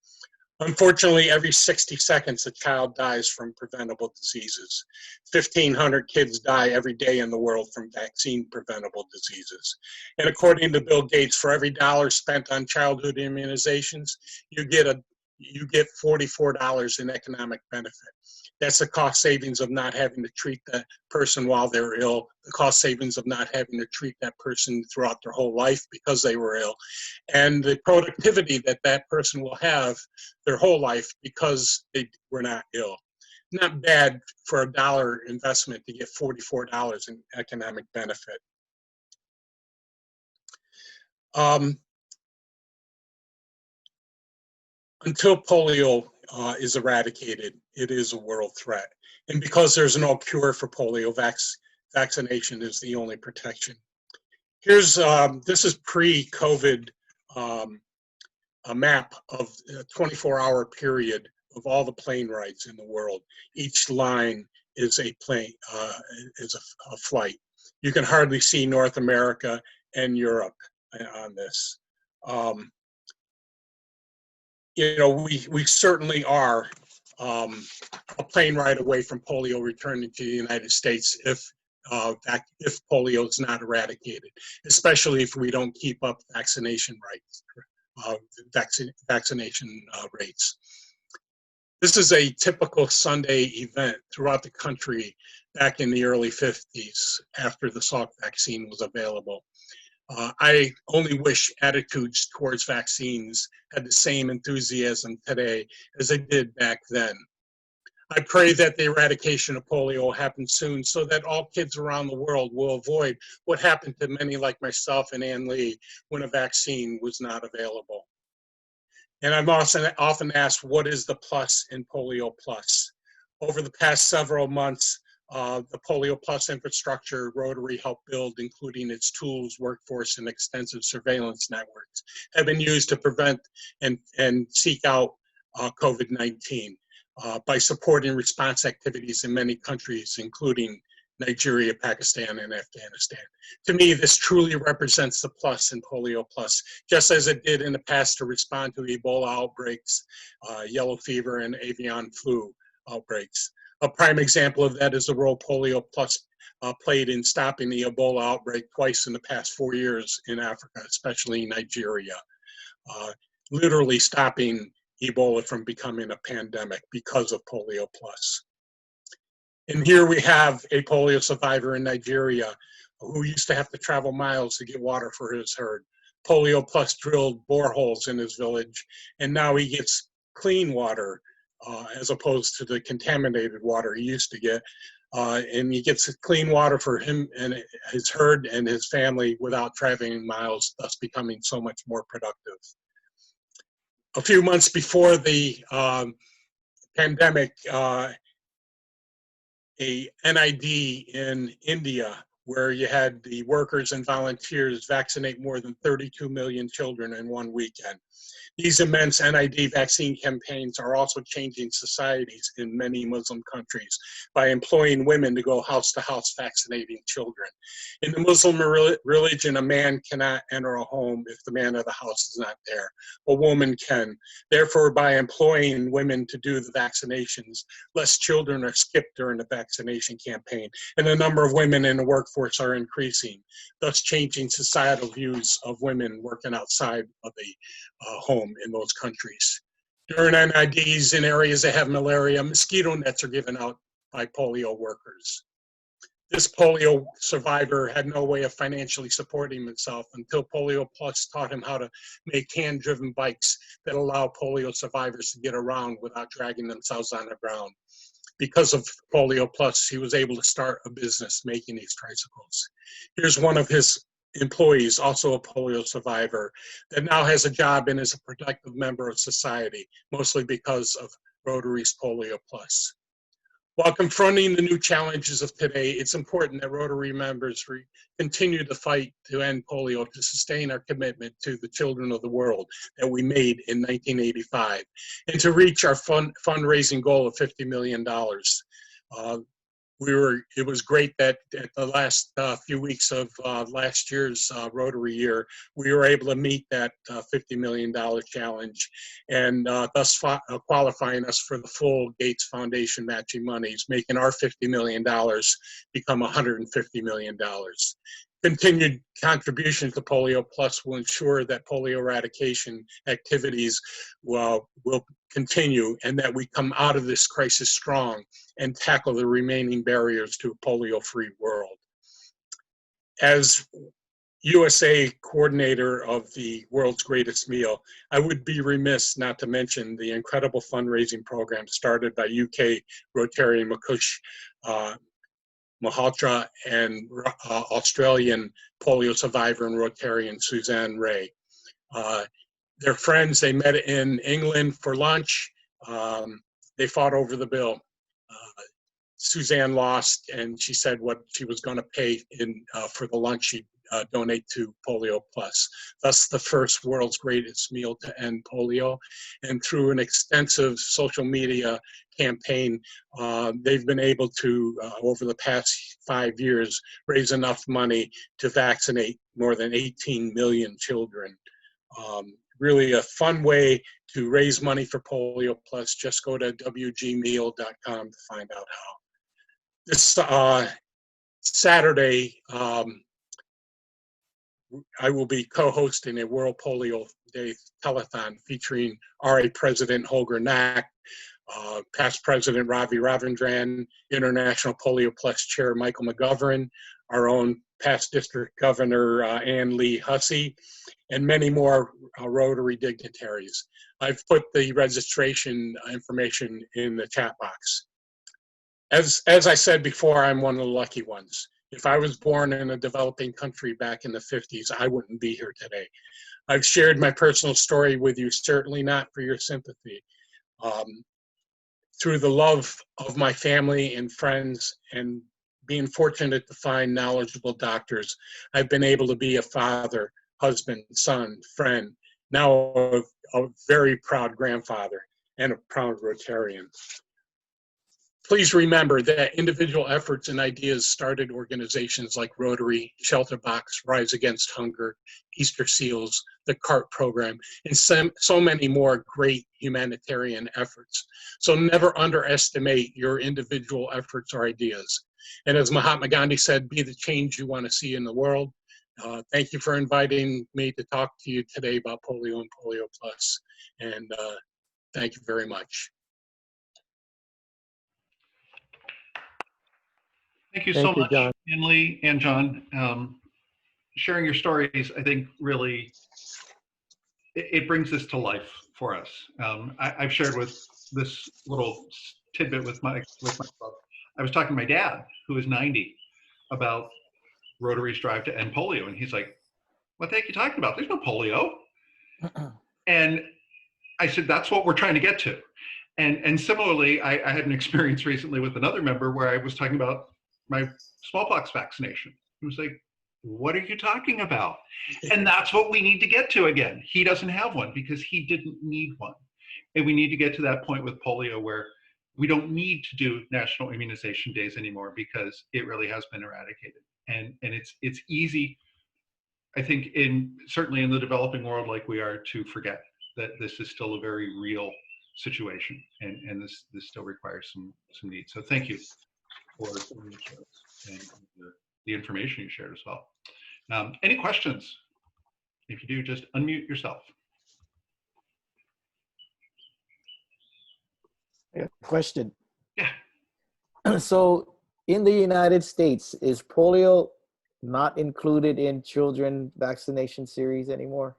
Unfortunately, every 60 seconds, a child dies from preventable diseases. 1,500 kids die every day in the world from vaccine-preventable diseases. And according to Bill Gates, for every dollar spent on childhood immunizations, you get $44 in economic benefit. That's the cost savings of not having to treat that person while they're ill, the cost savings of not having to treat that person throughout their whole life because they were ill, and the productivity that that person will have their whole life because they were not ill. Not bad for a dollar investment to get $44 in economic benefit. Until polio is eradicated, it is a world threat. And because there's no cure for polio, vaccination is the only protection. Here's, this is pre-COVID, a map of a 24-hour period of all the plane rides in the world. Each line is a plane, is a flight. You can hardly see North America and Europe on this. We certainly are a plane ride away from polio returning to the United States if polio is not eradicated, especially if we don't keep up vaccination rates. This is a typical Sunday event throughout the country back in the early 50s after the Salk vaccine was available. I only wish attitudes towards vaccines had the same enthusiasm today as they did back then. I pray that the eradication of polio will happen soon so that all kids around the world will avoid what happened to many like myself and AnnLee when a vaccine was not available. And I'm often asked, what is the plus in PolioPlus? Over the past several months, the PolioPlus infrastructure Rotary helped build, including its tools, workforce, and extensive surveillance networks, have been used to prevent and seek out COVID-19 by supporting response activities in many countries, including Nigeria, Pakistan, and Afghanistan. To me, this truly represents the plus in PolioPlus, just as it did in the past to respond to Ebola outbreaks, yellow fever, and avian flu outbreaks. A prime example of that is the role PolioPlus played in stopping the Ebola outbreak twice in the past 4 years in Africa, especially Nigeria, literally stopping Ebola from becoming a pandemic because of PolioPlus. And here we have a polio survivor in Nigeria who used to have to travel miles to get water for his herd. PolioPlus drilled boreholes in his village, and now he gets clean water as opposed to the contaminated water he used to get. And he gets clean water for him and his herd and his family without traveling miles, thus becoming so much more productive. A few months before the pandemic, a NID in India where you had the workers and volunteers vaccinate more than 32 million children in one weekend. These immense NID vaccine campaigns are also changing societies in many Muslim countries by employing women to go house to house vaccinating children. In the Muslim religion, a man cannot enter a home if the man of the house is not there. A woman can. Therefore, by employing women to do the vaccinations, less children are skipped during the vaccination campaign, and the number of women in the workforce are increasing, thus changing societal views of women working outside of the home in those countries. During NIDs in areas that have malaria, mosquito nets are given out by polio workers. This polio survivor had no way of financially supporting himself until PolioPlus taught him how to make hand-driven bikes that allow polio survivors to get around without dragging themselves on the ground. Because of PolioPlus, he was able to start a business making these tricycles. Here's one of his employees, also a polio survivor, that now has a job and is a productive member of society, mostly because of Rotary's PolioPlus. While confronting the new challenges of today, it's important that Rotary members continue to fight to end polio, to sustain our commitment to the children of the world that we made in 1985, and to reach our fundraising goal of $50 million. It was great that at the last few weeks of last year's Rotary year, we were able to meet that $50 million challenge, and thus qualifying us for the full Gates Foundation matching monies, making our $50 million become $150 million. Continued contributions to PolioPlus will ensure that polio eradication activities will continue, and that we come out of this crisis strong and tackle the remaining barriers to a polio-free world. As USA coordinator of the World's Greatest Meal, I would be remiss not to mention the incredible fundraising program started by UK Rotarian Mukesh Malhotra and Australian polio survivor and Rotarian Suzanne Ray. They're friends. They met in England for lunch. They fought over the bill. Suzanne lost, and she said what she was going to pay for the lunch she'd donate to PolioPlus. Thus, the first World's Greatest Meal to end polio. And through an extensive social media campaign, they've been able to, over the past 5 years, raise enough money to vaccinate more than 18 million children. Really a fun way to raise money for PolioPlus. Just go to wgmeal.com to find out how. This Saturday, I will be co-hosting a World Polio Day telethon featuring RA President Holger Knack, past President Ravi Ravindran, International PolioPlus Chair Michael McGovern, our own past District Governor AnnLee Hussey, and many more Rotary dignitaries. I've put the registration information in the chat box. As I said before, I'm one of the lucky ones. If I was born in a developing country back in the 50s, I wouldn't be here today. I've shared my personal story with you, certainly not for your sympathy. Through the love of my family and friends and being fortunate to find knowledgeable doctors, I've been able to be a father, husband, son, friend, now a very proud grandfather and a proud Rotarian. Please remember that individual efforts and ideas started organizations like Rotary, Shelter Box, Rise Against Hunger, Easter Seals, the CART program, and so many more great humanitarian efforts. So never underestimate your individual efforts or ideas. And as Mahatma Gandhi said, be the change you want to see in the world. Thank you for inviting me to talk to you today about polio and PolioPlus. And thank you very much. Thank you so much, AnnLee and John. Sharing your stories, I think, really, it brings this to life for us. I've shared with this little tidbit with my club. I was talking to my dad, who is 90, about Rotary's drive to end polio, and he's like, "What the heck are you talking about? There's no polio." And I said, "That's what we're trying to get to." And similarly, I had an experience recently with another member where I was talking about my smallpox vaccination. He was like, what are you talking about? And that's what we need to get to again. He doesn't have one because he didn't need one. And we need to get to that point with polio where we don't need to do national immunization days anymore because it really has been eradicated. And it's easy, I think, certainly in the developing world like we are, to forget that this is still a very real situation, and this still requires some need. So thank you for and the information you shared as well. Any questions? If you do, just unmute yourself. Question. Yeah. So in the United States, is polio not included in children vaccination series anymore?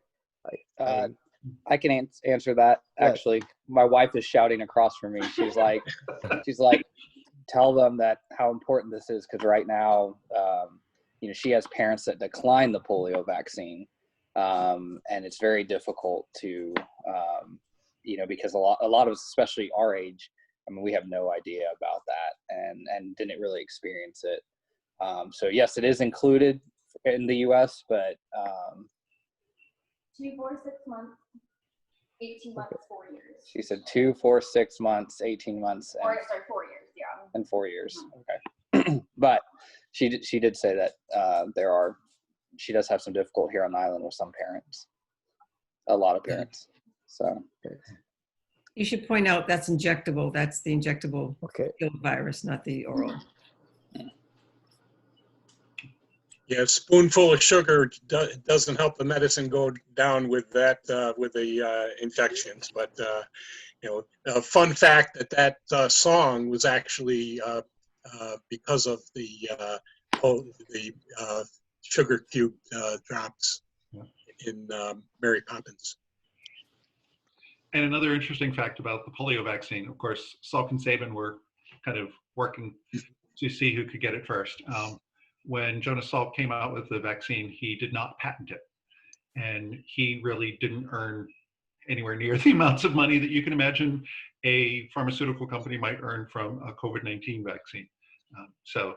I can answer that. Yes. Actually, my wife is shouting across from me. She's like, tell them that how important this is, because right now, she has parents that decline the polio vaccine, and it's very difficult to, because a lot of us, especially our age, I mean, we have no idea about that and didn't really experience it. So yes, it is included in the U.S., but 2, 4, 6 months, 18 months, 4 years. She said 2, 4, 6 months, 18 months, and, 4 years, yeah. And 4 years. Okay. But she did say that she does have some difficulty here on the island with some parents, a lot of parents. So you should point out that's injectable. That's the injectable virus, not the oral. Yeah, a spoonful of sugar doesn't help the medicine go down with that, with the injections. But, a fun fact that song was actually because of the sugar cube drops in Mary Poppins. And another interesting fact about the polio vaccine, of course, Salk and Sabin were kind of working to see who could get it first. When Jonas Salk came out with the vaccine, he did not patent it. And he really didn't earn anywhere near the amounts of money that you can imagine a pharmaceutical company might earn from a COVID-19 vaccine. So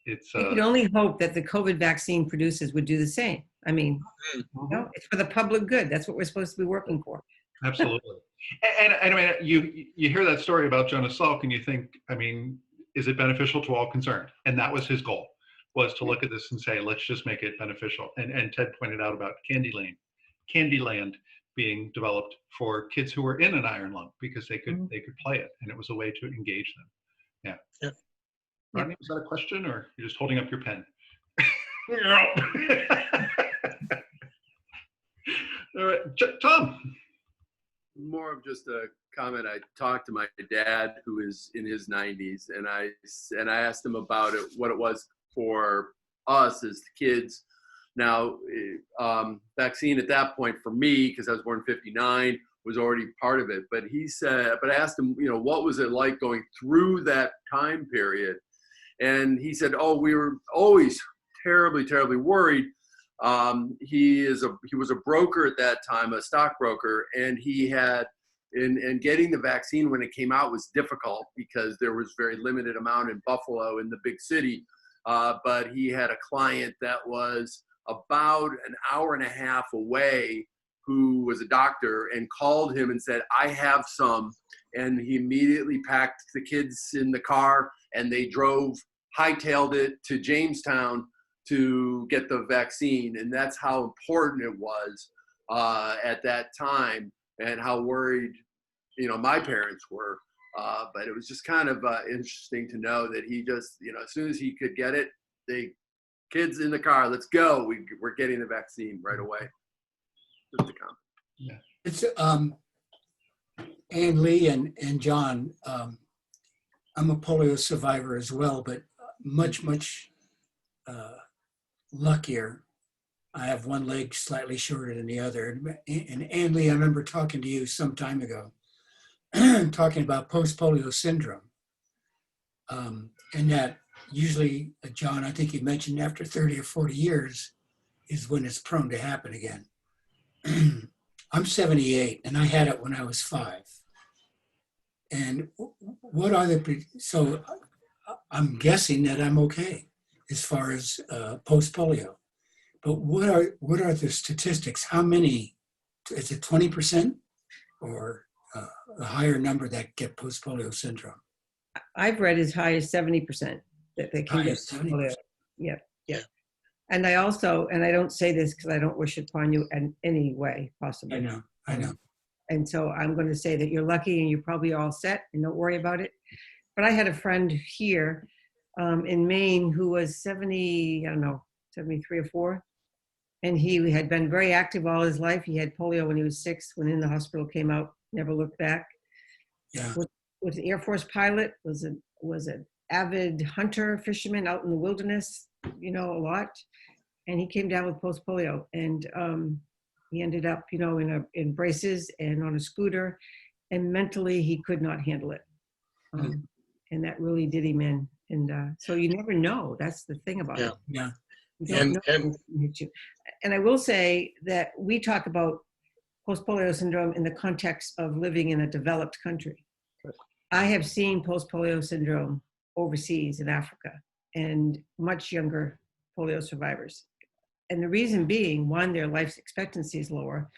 it's... You could only hope that the COVID vaccine producers would do the same. I mean, it's for the public good. That's what we're supposed to be working for. Absolutely. And I mean, you hear that story about Jonas Salk and you think, I mean, is it beneficial to all concerned? And that was his goal, was to look at this and say, let's just make it beneficial. And Ted pointed out about Candyland being developed for kids who were in an iron lung because they could play it, and it was a way to engage them. Yeah. Rodney, was that a question, or you're just holding up your pen? All right, Tom. More of just a comment. I talked to my dad, who is in his 90s, and I asked him about it, what it was for us as kids. Now, vaccine at that point for me, because I was born in '59, was already part of it. But he said, but I asked him, what was it like going through that time period? And he said, oh, we were always terribly, terribly worried. He was a broker at that time, a stockbroker, and he had, and getting the vaccine when it came out was difficult because there was very limited amount in Buffalo, in the big city. But he had a client that was about an hour and a half away who was a doctor, and called him and said, I have some. And he immediately packed the kids in the car, and they hightailed it to Jamestown to get the vaccine. And that's how important it was at that time, and how worried, my parents were. But it was just kind of interesting to know that he just, as soon as he could get it, kids in the car, let's go. We're getting the vaccine right away. Just a comment. Yeah. It's AnnLee and John. I'm a polio survivor as well, but much luckier. I have one leg slightly shorter than the other. And AnnLee, I remember talking to you some time ago, talking about post-polio syndrome. And that usually, John, I think you mentioned after 30 or 40 years is when it's prone to happen again. I'm 78, and I had it when I was 5. And what are so I'm guessing that I'm okay. as far as post-polio. But what are the statistics? How many, is it 20% or a higher number that get post-polio syndrome? I've read as high as 70% that they can High get as 70%. polio. Yeah, yeah. And I also, and I don't say this because I don't wish it upon you in any way possible. I know. And so I'm going to say that you're lucky and you're probably all set and don't worry about it. But I had a friend here in Maine who was 70, I don't know, 73 or 4. And he had been very active all his life. He had polio when he was 6, went in the hospital, came out, never looked back. Yeah. Was an Air Force pilot, was an avid hunter, fisherman out in the wilderness, a lot. And he came down with post-polio, and he ended up, in braces and on a scooter, and mentally he could not handle it. And that really did him in. And so you never know. That's the thing about it. Yeah. And I will say that we talk about post-polio syndrome in the context of living in a developed country. I have seen post-polio syndrome overseas in Africa and much younger polio survivors. And the reason being, one, their life expectancy is lower,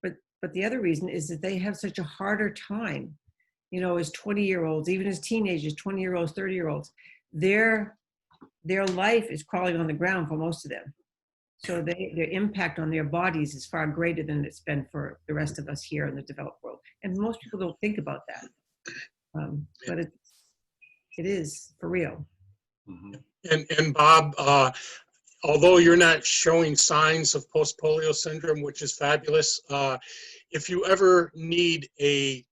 but the other reason is that they have such a harder time, as 20-year-olds, even as teenagers, 20-year-olds, 30-year-olds, their life is crawling on the ground for most of them. So their impact on their bodies is far greater than it's been for the rest of us here in the developed world. And most people don't think about that. But it is for real. And Bob, although you're not showing signs of post-polio syndrome, which is fabulous, if you ever need a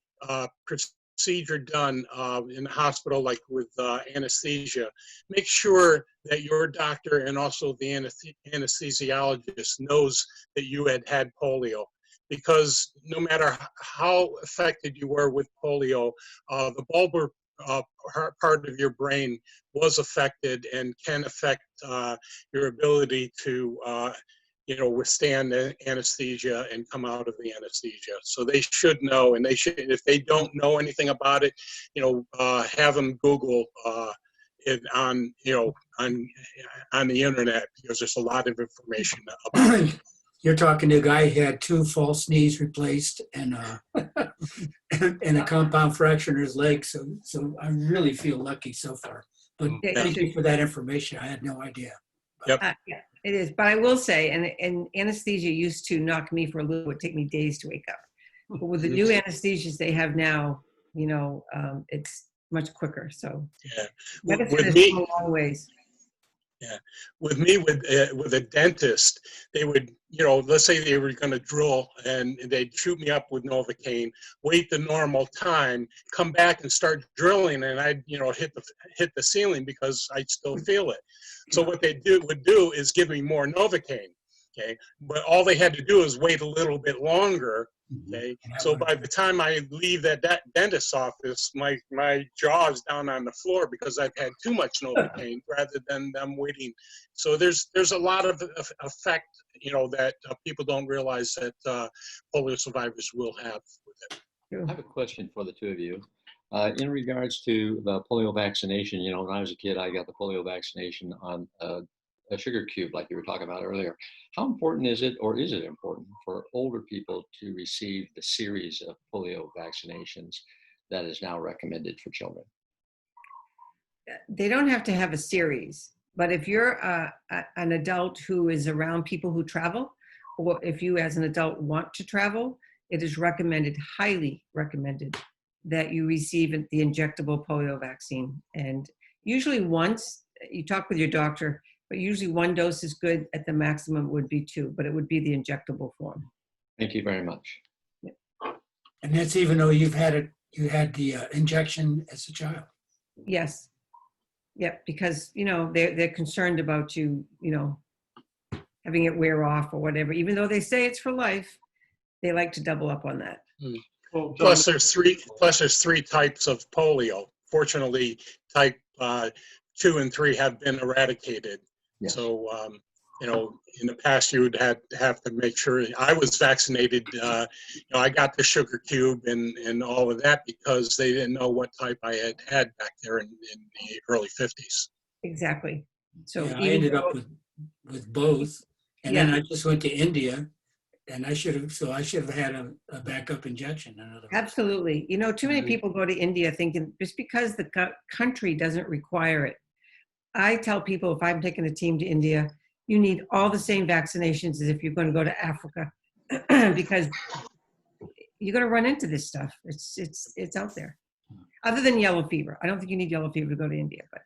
procedure done in the hospital, like with anesthesia, make sure that your doctor and also the anesthesiologist knows that you had polio. Because no matter how affected you were with polio, the bulbar part of your brain was affected and can affect your ability to withstand anesthesia and come out of the anesthesia. So they should know, and they should, if they don't know anything about it, have them Google it on the internet, because there's a lot of information about it. You're talking to a guy who had 2 false knees replaced and and a compound fracture in his leg. So I really feel lucky so far. But thank you for that information. I had no idea. Yep. Yeah, it is. But I will say, and anesthesia used to knock me for a loop. It would take me days to wake up. But with the new anesthesias they have now, it's much quicker. So yeah, medicine has come a long ways. Yeah, with me, with a dentist, they would, let's say they were going to drill and they'd shoot me up with Novocaine, wait the normal time, come back and start drilling, and I'd, hit the ceiling because I'd still feel it. So what they would do is give me more Novocaine. Okay, but all they had to do is wait a little bit longer. Okay, so by the time I leave that dentist's office, my jaw's down on the floor because I've had too much Novocaine rather than them waiting. So there's a lot of effect, that people don't realize that polio survivors will have with it. I have a question for the two of you. In regards to the polio vaccination, when I was a kid, I got the polio vaccination on a sugar cube, like you were talking about earlier. How important is it, or is it important for older people to receive the series of polio vaccinations that is now recommended for children? They don't have to have a series, but if you're an adult who is around people who travel, or if you as an adult want to travel, it is recommended, highly recommended, that you receive the injectable polio vaccine. And usually once, you talk with your doctor, but usually 1 dose is good. At the maximum would be 2, but it would be the injectable form. Thank you very much. Yeah. And that's even though you had the injection as a child. Yes. Yep. Because they're concerned about you, having it wear off or whatever. Even though they say it's for life, they like to double up on that. Well, plus there's three types of polio. Fortunately, type 2 and 3 have been eradicated. Yes. So, in the past, you would have to make sure. I was vaccinated. I got the sugar cube and all of that because they didn't know what type I had back there in the early 50s. Exactly. So Yeah, I even ended up though- with both. And Yeah. then I just went to India and I should have had a backup injection. In other words. Absolutely. You know, too many Mhm. people go to India thinking just because the country doesn't require it. I tell people if I'm taking a team to India, you need all the same vaccinations as if you're going to go to Africa because you're going to run into this stuff. It's out there. Other than yellow fever. I don't think you need yellow fever to go to India, but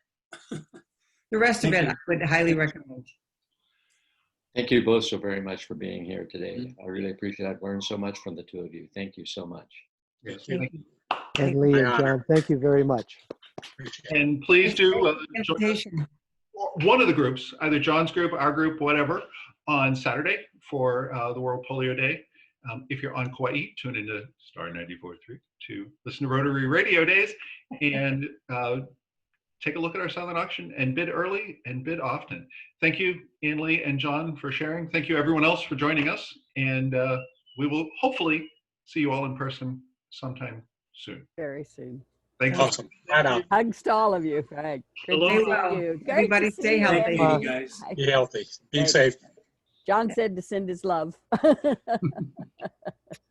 the rest of Thank it you. I would highly recommend. Thank you both so very much for being here today. I really appreciate it. I've learned so much from the two of you. Thank you so much. Yes, Thank you. And Lee and My honor. John, thank you very much. and please do join Invitation. one of the groups, either John's group, our group, whatever, on Saturday for the World Polio Day. If you're on Kauai, tune into Star 94.3 to listen to Rotary Radio Days and take a look at our silent auction and bid early and bid often. Thank you, AnnLee and John, for sharing. Thank you, everyone else, for joining us. And we will hopefully see you all in person sometime soon. Very soon. Thank you. Awesome. Right on. Hugs to all of you. Right. Good Aloha. to see you. Great Everybody to see stay you, healthy. Thank Andy. you, guys. Be healthy. Be Great. safe. John said to send his love.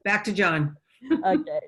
Back to John. Okay.